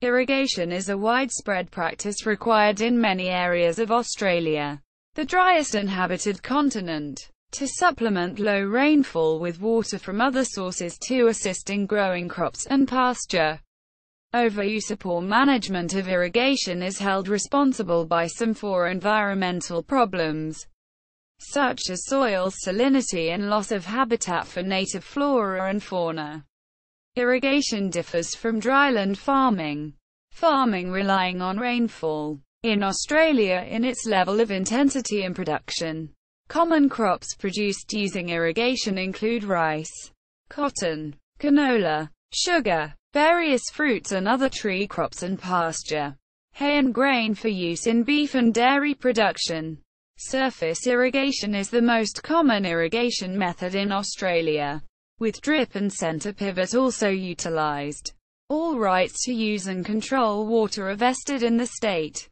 Irrigation is a widespread practice required in many areas of Australia, the driest inhabited continent, to supplement low rainfall with water from other sources to assist in growing crops and pasture. Overuse or poor management of irrigation is held responsible by some for environmental problems, such as soil salinity and loss of habitat for native flora and fauna. Irrigation differs from dryland farming, relying on rainfall, in Australia in its level of intensity and production. Common crops produced using irrigation include rice, cotton, canola, sugar, various fruits and other tree crops and pasture, hay and grain for use in beef and dairy production. Surface irrigation is the most common irrigation method in Australia, with drip and centre pivot also utilised. All rights to use and control water are vested in the state,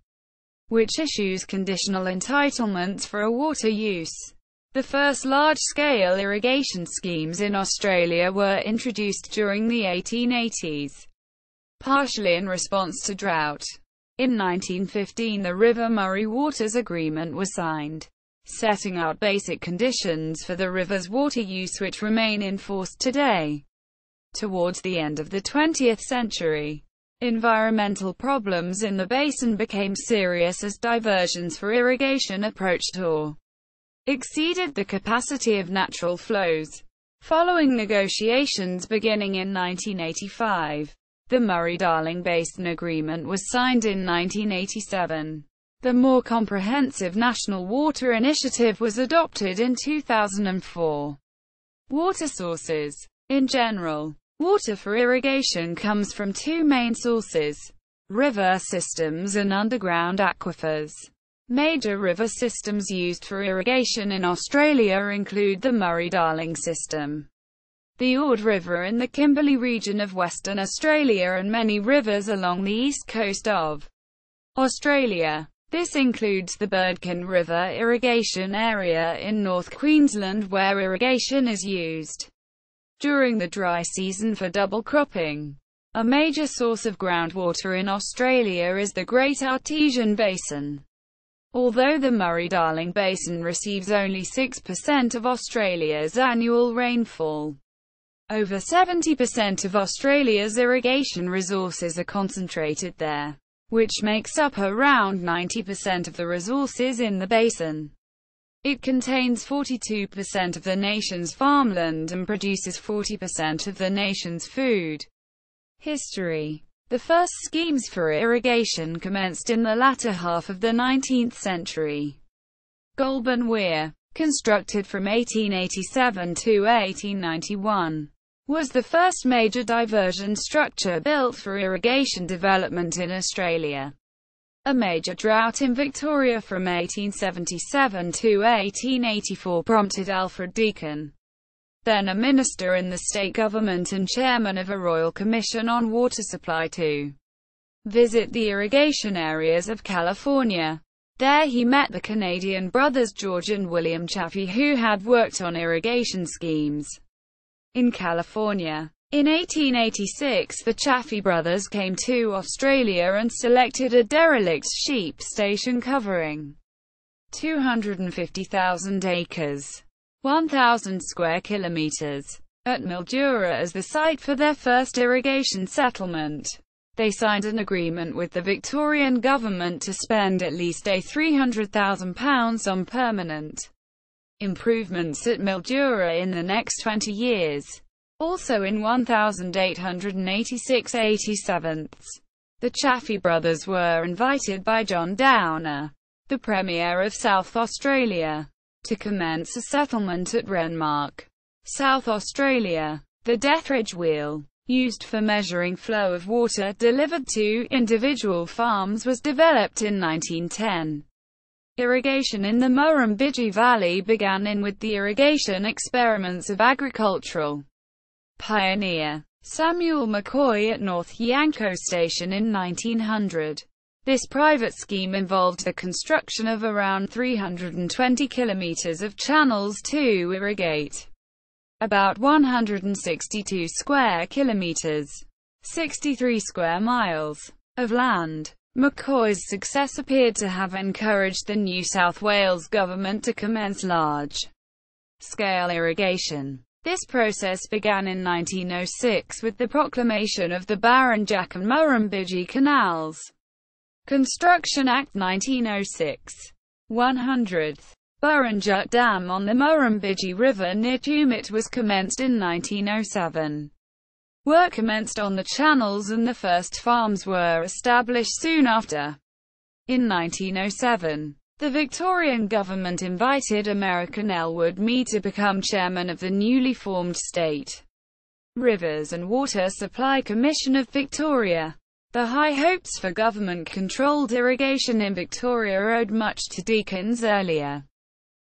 which issues conditional entitlements for a water use. The first large-scale irrigation schemes in Australia were introduced during the 1880s, partially in response to drought. In 1915 the River Murray Waters Agreement was signed, setting out basic conditions for the river's water use which remain in force today. Towards the end of the 20th century, environmental problems in the basin became serious as diversions for irrigation approached or exceeded the capacity of natural flows. Following negotiations beginning in 1985, the Murray-Darling Basin Agreement was signed in 1987. The more comprehensive National Water Initiative was adopted in 2004. Water sources. In general, water for irrigation comes from two main sources: river systems and underground aquifers. Major river systems used for irrigation in Australia include the Murray-Darling system, the Ord River in the Kimberley region of Western Australia, and many rivers along the east coast of Australia. This includes the Birdkin River irrigation area in North Queensland, where irrigation is used during the dry season for double cropping. A major source of groundwater in Australia is the Great Artesian Basin. Although the Murray-Darling Basin receives only 6% of Australia's annual rainfall, over 70% of Australia's irrigation resources are concentrated there, which makes up around 90% of the resources in the basin. It contains 42% of the nation's farmland and produces 40% of the nation's food. History. The first schemes for irrigation commenced in the latter half of the 19th century. Goulburn Weir, constructed from 1887 to 1891, was the first major diversion structure built for irrigation development in Australia. A major drought in Victoria from 1877 to 1884 prompted Alfred Deakin, then a minister in the state government and chairman of a Royal Commission on Water Supply, to visit the irrigation areas of California. There he met the Canadian brothers George and William Chaffee, who had worked on irrigation schemes in California. In 1886 the Chaffee brothers came to Australia and selected a derelict sheep station covering 250,000 acres, 1,000 square kilometers, at Mildura as the site for their first irrigation settlement. They signed an agreement with the Victorian government to spend at least £300,000 on permanent improvements at Mildura in the next 20 years. Also in 1886-87, the Chaffee brothers were invited by John Downer, the Premier of South Australia, to commence a settlement at Renmark, South Australia. The Dethridge wheel, used for measuring flow of water delivered to individual farms, was developed in 1910. Irrigation in the Murrumbidgee Valley began with the irrigation experiments of agricultural pioneer Samuel McCoy at North Yanco Station in 1900. This private scheme involved the construction of around 320 kilometers of channels to irrigate about 162 square kilometers, 63 square miles, of land. McCoy's success appeared to have encouraged the New South Wales government to commence large-scale irrigation. This process began in 1906 with the proclamation of the Barranjak and Murrumbidgee Canals Construction Act 1906. 100th Barranjak Dam on the Murrumbidgee River near Tumut was commenced in 1907. Work commenced on the channels and the first farms were established soon after. In 1907, the Victorian government invited American Elwood Mead to become chairman of the newly formed State Rivers and Water Supply Commission of Victoria. The high hopes for government-controlled irrigation in Victoria owed much to Deakin's earlier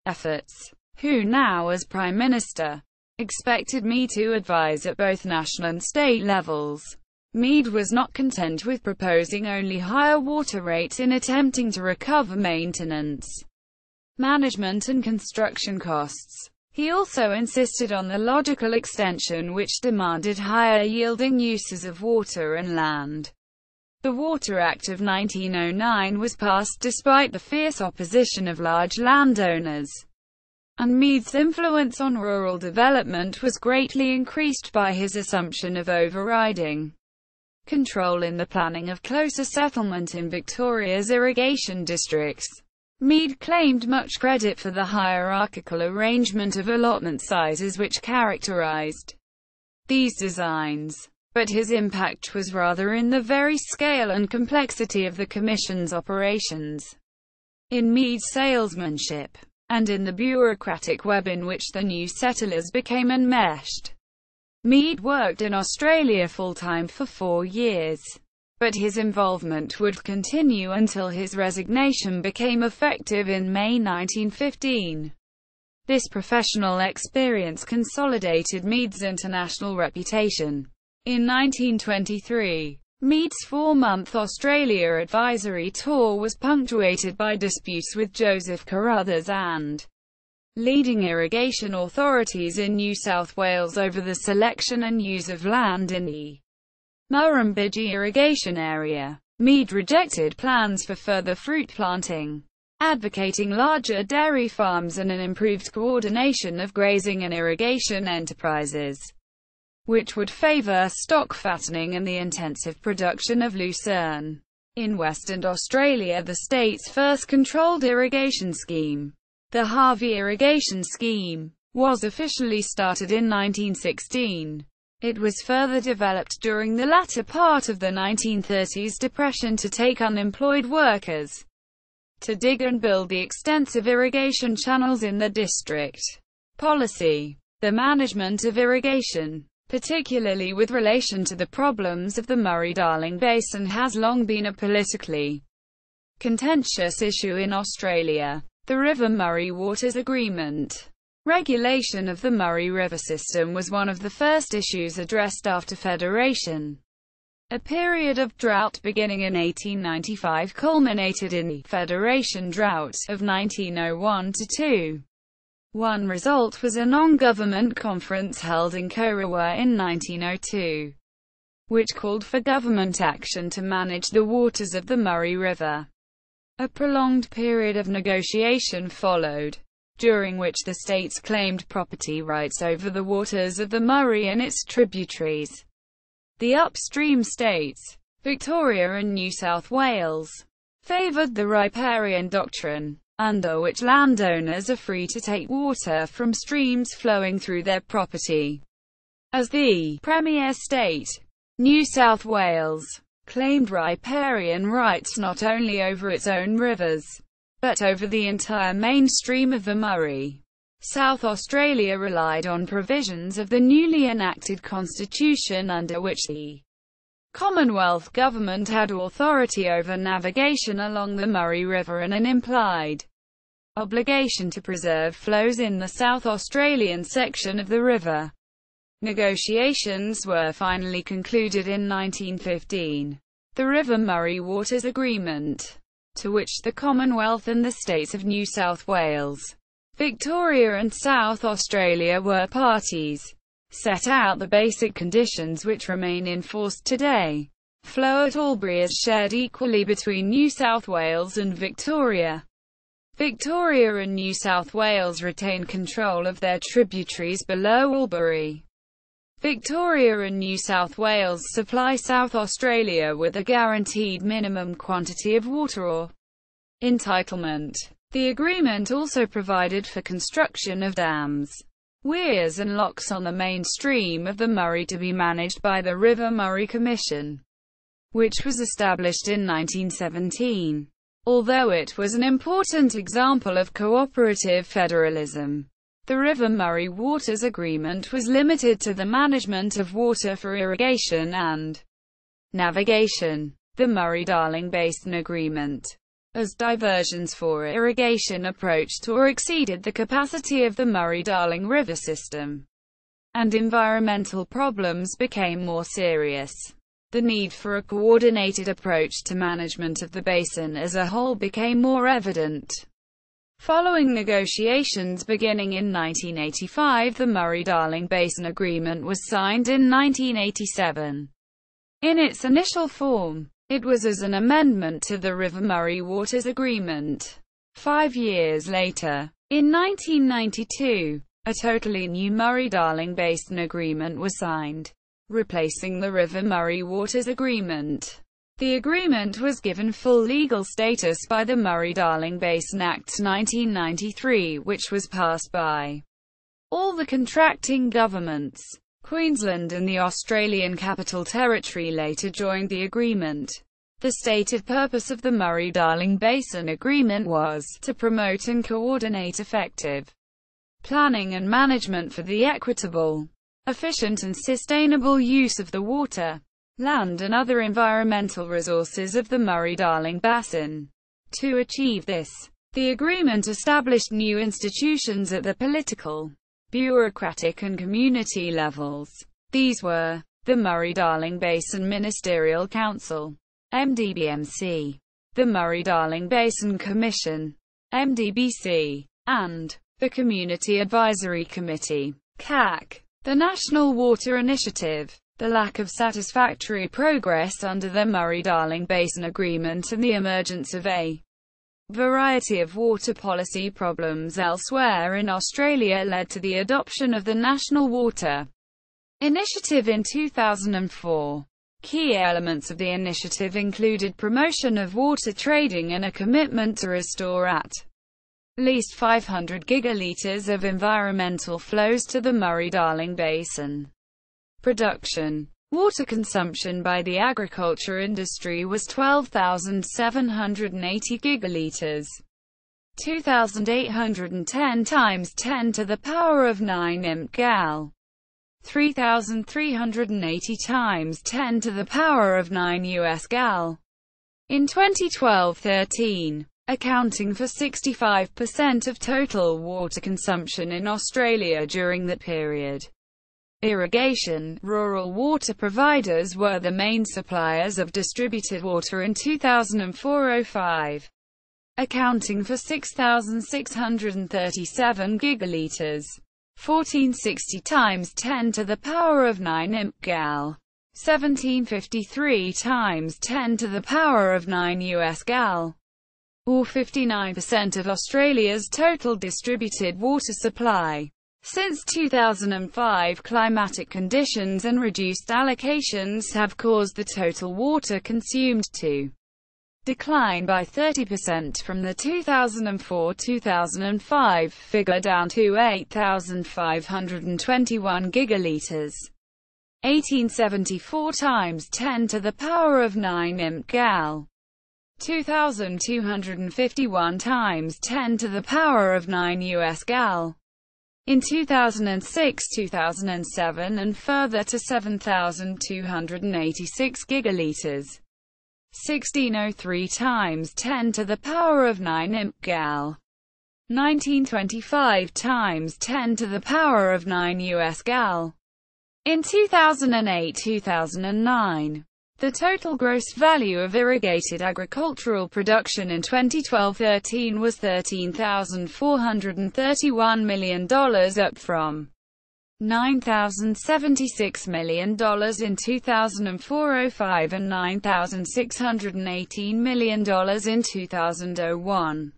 efforts, who now as Prime Minister, expected Mead to advise at both national and state levels. Mead was not content with proposing only higher water rates in attempting to recover maintenance, management and construction costs. He also insisted on the logical extension which demanded higher yielding uses of water and land. The Water Act of 1909 was passed despite the fierce opposition of large landowners, and Mead's influence on rural development was greatly increased by his assumption of overriding control in the planning of closer settlement in Victoria's irrigation districts. Mead claimed much credit for the hierarchical arrangement of allotment sizes which characterized these designs, but his impact was rather in the very scale and complexity of the Commission's operations, in Mead's salesmanship, and in the bureaucratic web in which the new settlers became enmeshed. Mead worked in Australia full-time for 4 years, but his involvement would continue until his resignation became effective in May 1915. This professional experience consolidated Mead's international reputation. In 1923, Mead's 4-month Australia advisory tour was punctuated by disputes with Joseph Carruthers and leading irrigation authorities in New South Wales over the selection and use of land in the Murrumbidgee irrigation area. Mead rejected plans for further fruit planting, advocating larger dairy farms and an improved coordination of grazing and irrigation enterprises, which would favour stock fattening and the intensive production of lucerne. In Western Australia, the state's first controlled irrigation scheme, the Harvey Irrigation Scheme, was officially started in 1916. It was further developed during the latter part of the 1930s depression to take unemployed workers to dig and build the extensive irrigation channels in the district. Policy. The management of irrigation, particularly with relation to the problems of the Murray-Darling Basin, has long been a politically contentious issue in Australia. The River Murray Waters Agreement. Regulation of the Murray River system was one of the first issues addressed after Federation. A period of drought beginning in 1895 culminated in the Federation Drought of 1901–2. One result was a non-government conference held in Corowa in 1902, which called for government action to manage the waters of the Murray River. A prolonged period of negotiation followed, during which the states claimed property rights over the waters of the Murray and its tributaries. The upstream states, Victoria and New South Wales, favoured the riparian doctrine, under which landowners are free to take water from streams flowing through their property. As the premier state, New South Wales claimed riparian rights not only over its own rivers, but over the entire mainstream of the Murray. South Australia relied on provisions of the newly enacted constitution under which the Commonwealth government had authority over navigation along the Murray River and an implied obligation to preserve flows in the South Australian section of the river. Negotiations were finally concluded in 1915. The River Murray Waters Agreement, to which the Commonwealth and the states of New South Wales, Victoria and South Australia were parties, set out the basic conditions which remain in force today. flow at Albury is shared equally between New South Wales and Victoria. Victoria and New South Wales retain control of their tributaries below Albury. Victoria and New South Wales supply South Australia with a guaranteed minimum quantity of water or entitlement. The agreement also provided for construction of dams, weirs and locks on the main stream of the Murray to be managed by the River Murray Commission, which was established in 1917. Although it was an important example of cooperative federalism, the River Murray Waters Agreement was limited to the management of water for irrigation and navigation. The Murray-Darling Basin Agreement, as diversions for irrigation approached or exceeded the capacity of the Murray-Darling River system, and environmental problems became more serious. The need for a coordinated approach to management of the basin as a whole became more evident. Following negotiations beginning in 1985, the Murray-Darling Basin Agreement was signed in 1987. In its initial form, it was as an amendment to the River Murray Waters Agreement. 5 years later, in 1992, a totally new Murray-Darling Basin Agreement was signed, replacing the River Murray Waters Agreement. The agreement was given full legal status by the Murray-Darling Basin Act 1993, which was passed by all the contracting governments. Queensland and the Australian Capital Territory later joined the agreement. The stated purpose of the Murray-Darling Basin Agreement was to promote and coordinate effective planning and management for the equitable, efficient and sustainable use of the water, land and other environmental resources of the Murray-Darling Basin. To achieve this, the agreement established new institutions at the political, bureaucratic and community levels. These were the Murray-Darling Basin Ministerial Council, MDBMC, the Murray-Darling Basin Commission, MDBC, and the Community Advisory Committee, CAC. The National Water Initiative. The lack of satisfactory progress under the Murray-Darling Basin Agreement and the emergence of a variety of water policy problems elsewhere in Australia led to the adoption of the National Water Initiative in 2004. Key elements of the initiative included promotion of water trading and a commitment to restore at least 500 gigalitres of environmental flows to the Murray-Darling Basin. Production. Water consumption by the agriculture industry was 12,780 gigalitres. 2,810 times 10 to the power of 9 imp.gal. 3,380 times 10 to the power of 9 US.gal. In 2012-13, accounting for 65% of total water consumption in Australia during that period. Irrigation. Rural water providers were the main suppliers of distributed water in 2004-05, accounting for 6,637 gigalitres. 1460 times 10 to the power of 9 imp.gal. 1753 times 10 to the power of 9 US.gal. Or 59% of Australia's total distributed water supply. Since 2005, climatic conditions and reduced allocations have caused the total water consumed to decline by 30% from the 2004-2005 figure down to 8,521 gigalitres. 1874 times 10 to the power of 9 imp.gal. 2,251 times 10 to the power of 9 US.gal. In 2006, 2007 and further to 7,286 gigalitres. 1603 times 10 to the power of 9 imp.gal. 1925 times 10 to the power of 9 US.gal. In 2008-2009, the total gross value of irrigated agricultural production in 2012-13 was $13,431 million, up from $9,076 million in 2004-05 and $9,618 million in 2001.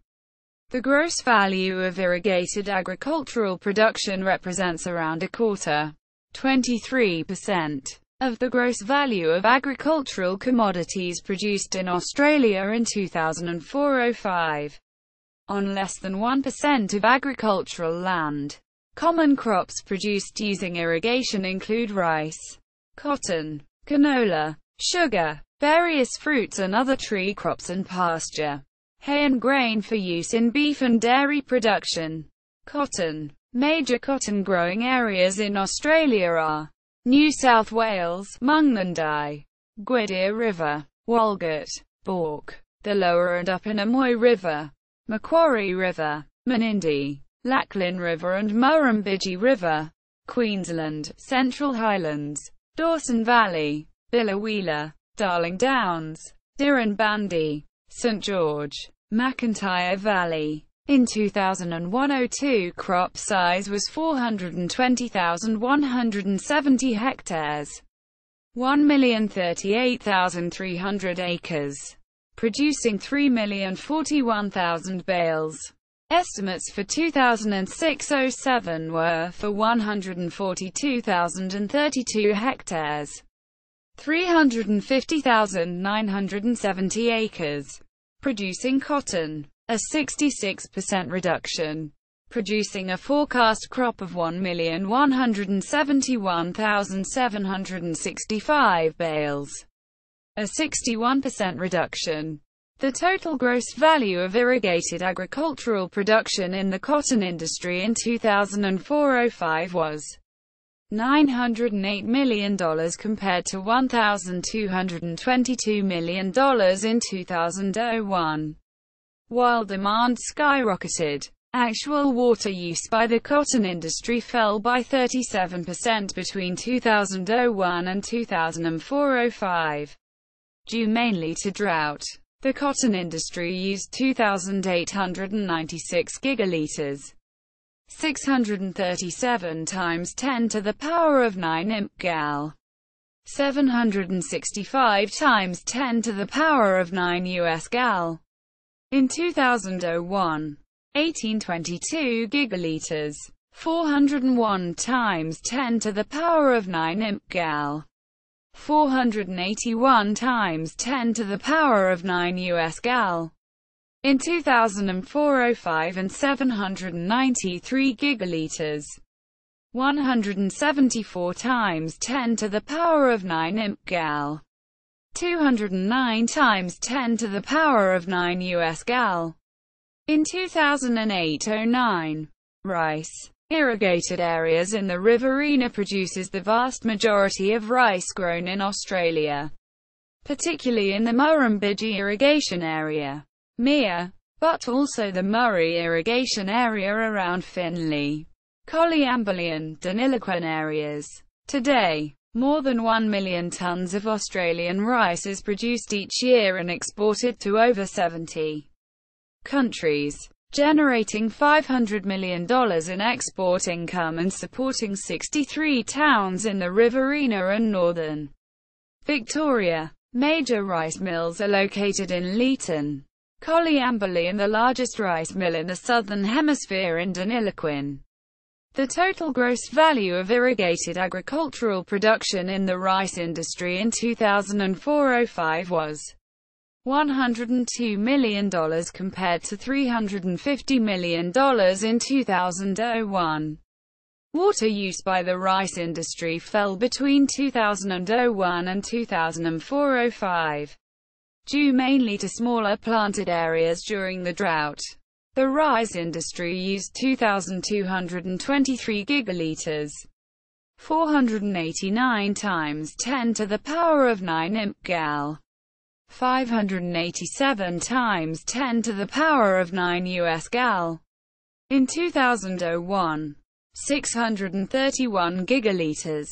The gross value of irrigated agricultural production represents around a quarter, 23%, of the gross value of agricultural commodities produced in Australia in 2004-05, on less than 1% of agricultural land. Common crops produced using irrigation include rice, cotton, canola, sugar, various fruits and other tree crops and pasture, hay and grain for use in beef and dairy production. Cotton. Major cotton growing areas in Australia are New South Wales, Mungndi, Gwydir River, Walgett, Bourke, the Lower and Upper Namoi River, Macquarie River, Menindee, Lachlan River and Murrumbidgee River. Queensland, Central Highlands, Dawson Valley, Biloela, Darling Downs, Dirranbandi, St George, McIntyre Valley. In 2001-02, crop size was 420,170 hectares, 1,038,300 acres, producing 3,041,000 bales. Estimates for 2006-07 were for 142,032 hectares, 350,970 acres, producing cotton, a 66% reduction, producing a forecast crop of 1,171,765 bales, a 61% reduction. The total gross value of irrigated agricultural production in the cotton industry in 2004-05 was $908 million compared to $1,222 million in 2001. While demand skyrocketed, actual water use by the cotton industry fell by 37% between 2001 and 2004-05, due mainly to drought. The cotton industry used 2,896 gigaliters, 637 times 10 to the power of 9 imp.gal, 765 times 10 to the power of 9 US.gal. In 2001, 1822 gigaliters, 401 times 10 to the power of 9 imp.gal, 481 times 10 to the power of 9 US.gal. In 2004-05 and 793 gigaliters, 174 times 10 to the power of 9 imp.gal, 209 times 10 to the power of 9 US.gal. In 2008-09, rice. Irrigated areas in the Riverina produces the vast majority of rice grown in Australia, particularly in the Murrumbidgee irrigation area, Mia, but also the Murray irrigation area around Finley, Coleambally and Deniliquin areas. Today, more than 1 million tons of Australian rice is produced each year and exported to over 70 countries, generating $500 million in export income and supporting 63 towns in the Riverina and northern Victoria. Major rice mills are located in Leeton, Coleambally and the largest rice mill in the southern hemisphere in Deniliquin. The total gross value of irrigated agricultural production in the rice industry in 2004-05 was $102 million compared to $350 million in 2001. Water use by the rice industry fell between 2001 and 2004-05, due mainly to smaller planted areas during the drought. The rice industry used 2,223 gigaliters, 489 times 10 to the power of 9 imp.gal, 587 times 10 to the power of 9 US.gal. In 2001, 631 gigaliters,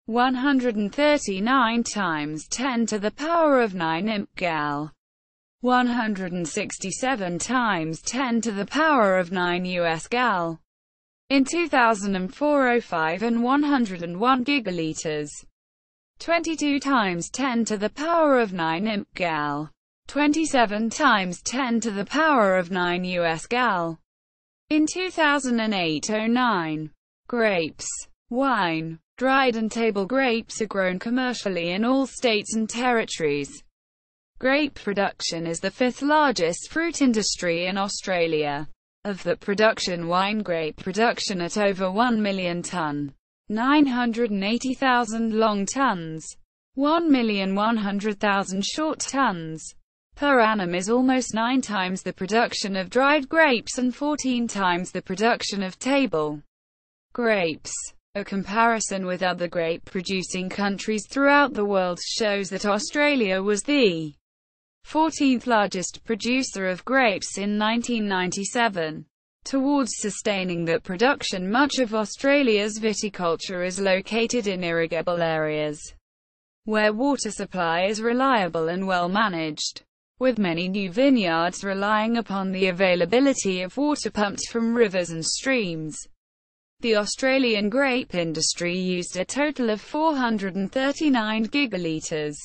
139 times 10 to the power of 9 imp.gal, 167 times 10 to the power of 9 US.gal. In 2004, 05 and 101 gigaliters. 22 times 10 to the power of 9 imp gal. 27 times 10 to the power of 9 US gal. In 2008-09. Grapes. Wine. Dried and table grapes are grown commercially in all states and territories. Grape production is the fifth largest fruit industry in Australia. Of that production, wine grape production at over 1 million tonne, 980,000 long tonnes, 1,100,000 short tonnes per annum is almost 9 times the production of dried grapes and 14 times the production of table grapes. A comparison with other grape-producing countries throughout the world shows that Australia was the 14th largest producer of grapes in 1997. Towards sustaining that production, much of Australia's viticulture is located in irrigable areas, where water supply is reliable and well managed, with many new vineyards relying upon the availability of water pumped from rivers and streams. The Australian grape industry used a total of 439 gigaliters,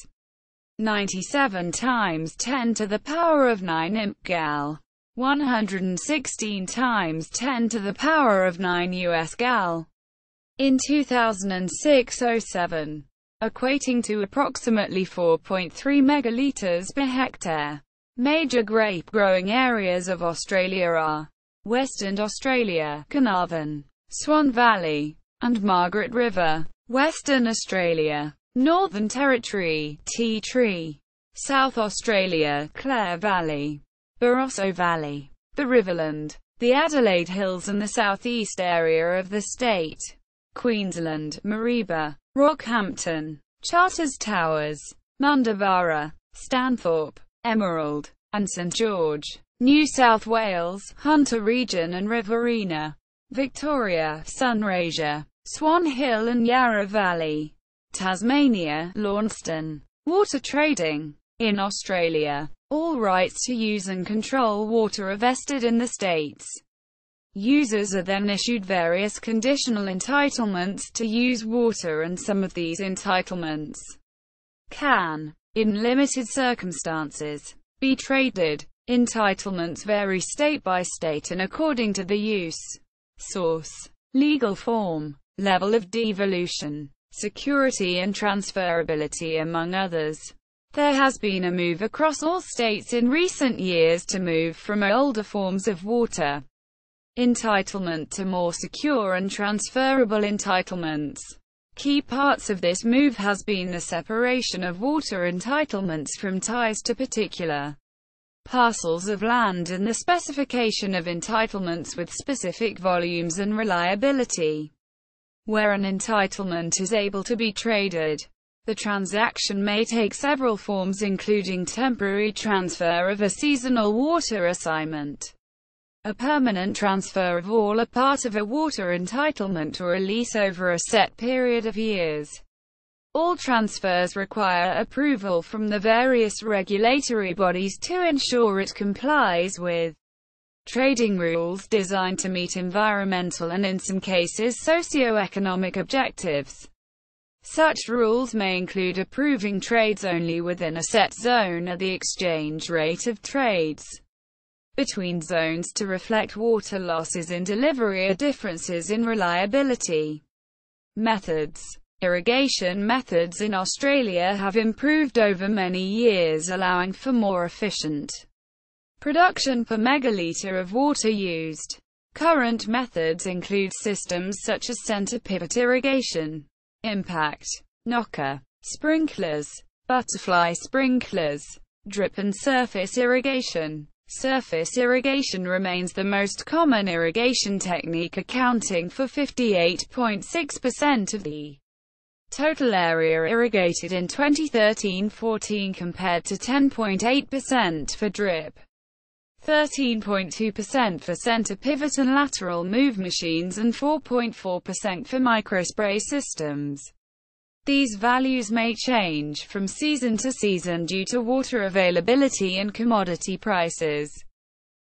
97 times 10 to the power of 9 imp gal, 116 times 10 to the power of 9 US gal. In 2006-07, equating to approximately 4.3 megaliters per hectare. Major grape-growing areas of Australia are Western Australia, Carnarvon, Swan Valley, and Margaret River. Western Australia, Northern Territory, Tea Tree. South Australia, Clare Valley, Barossa Valley, the Riverland, the Adelaide Hills and the southeast area of the state. Queensland, Mareeba, Rockhampton, Charters Towers, Mundubbera, Stanthorpe, Emerald, and St George. New South Wales, Hunter Region and Riverina. Victoria, Sunraysia, Swan Hill and Yarra Valley. Tasmania, Launceston. Water trading. In Australia, all rights to use and control water are vested in the states. Users are then issued various conditional entitlements to use water, and some of these entitlements can, in limited circumstances, be traded. Entitlements vary state by state and according to the use, source, legal form, level of devolution, security and transferability, among others. There has been a move across all states in recent years to move from older forms of water entitlement to more secure and transferable entitlements. Key parts of this move has been the separation of water entitlements from ties to particular parcels of land and the specification of entitlements with specific volumes and reliability. Where an entitlement is able to be traded, the transaction may take several forms, including temporary transfer of a seasonal water assignment, a permanent transfer of all or part of a water entitlement, or a lease over a set period of years. All transfers require approval from the various regulatory bodies to ensure it complies with trading rules designed to meet environmental and, in some cases, socio-economic objectives. Such rules may include approving trades only within a set zone at the exchange rate of trades between zones to reflect water losses in delivery or differences in reliability. Methods. Irrigation methods in Australia have improved over many years, allowing for more efficient production per megalitre of water used. Current methods include systems such as center pivot irrigation, impact, knocker, sprinklers, butterfly sprinklers, drip and surface irrigation. Surface irrigation remains the most common irrigation technique, accounting for 58.6% of the total area irrigated in 2013-14 compared to 10.8% for drip, 13.2% for center pivot and lateral move machines, and 4.4% for microspray systems. These values may change from season to season due to water availability and commodity prices.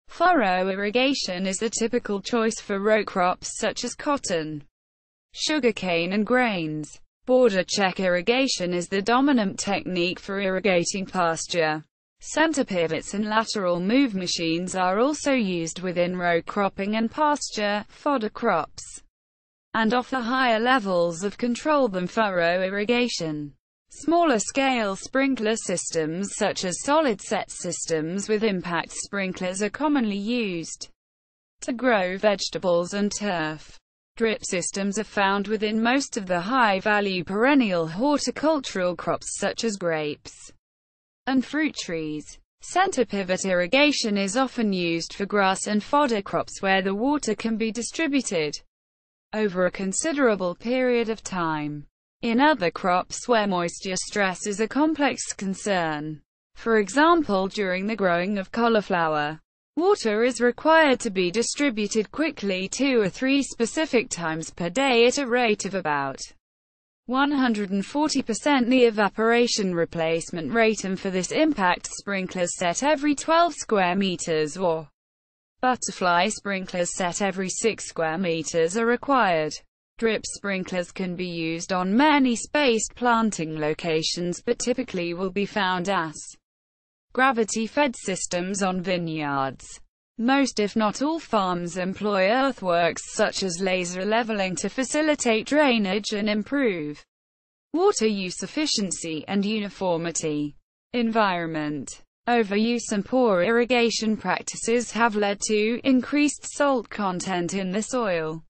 Furrow irrigation is the typical choice for row crops such as cotton, sugarcane and grains. Border check irrigation is the dominant technique for irrigating pasture. Center pivots and lateral move machines are also used within row cropping and pasture, fodder crops, and offer higher levels of control than furrow irrigation. Smaller-scale sprinkler systems such as solid-set systems with impact sprinklers are commonly used to grow vegetables and turf. Drip systems are found within most of the high-value perennial horticultural crops such as grapes and fruit trees. Center pivot irrigation is often used for grass and fodder crops where the water can be distributed over a considerable period of time. In other crops where moisture stress is a complex concern, for example during the growing of cauliflower, water is required to be distributed quickly 2 or 3 specific times per day at a rate of about 140% the evaporation replacement rate, and for this impact sprinklers set every 12 square meters or butterfly sprinklers set every 6 square meters are required. Drip sprinklers can be used on many spaced planting locations but typically will be found as gravity-fed systems on vineyards. Most if not all farms employ earthworks such as laser leveling to facilitate drainage and improve water use efficiency and uniformity. Environment. Overuse and poor irrigation practices have led to increased salt content in the soil,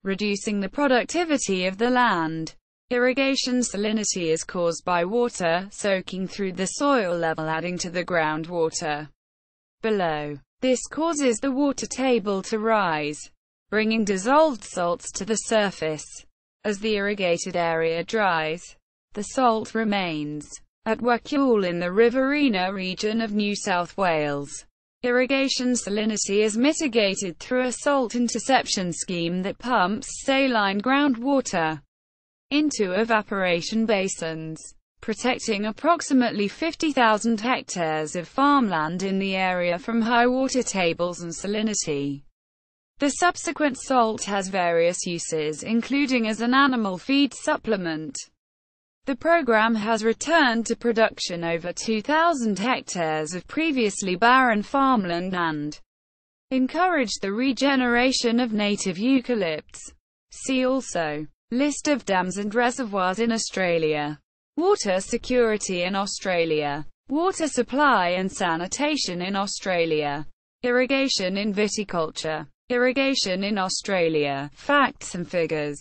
reducing the productivity of the land. Irrigation salinity is caused by water soaking through the soil level, adding to the groundwater below. This causes the water table to rise, bringing dissolved salts to the surface. As the irrigated area dries, the salt remains. At Wikipedia in the Riverina region of New South Wales, irrigation salinity is mitigated through a salt interception scheme that pumps saline groundwater into evaporation basins, protecting approximately 50,000 hectares of farmland in the area from high water tables and salinity. The subsequent salt has various uses, including as an animal feed supplement. The program has returned to production over 2,000 hectares of previously barren farmland and encouraged the regeneration of native eucalypts. See also: List of dams and reservoirs in Australia. Water security in Australia. Water supply and sanitation in Australia. Irrigation in viticulture. Irrigation in Australia. Facts and figures.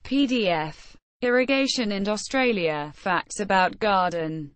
PDF. Irrigation in Australia. Facts about garden.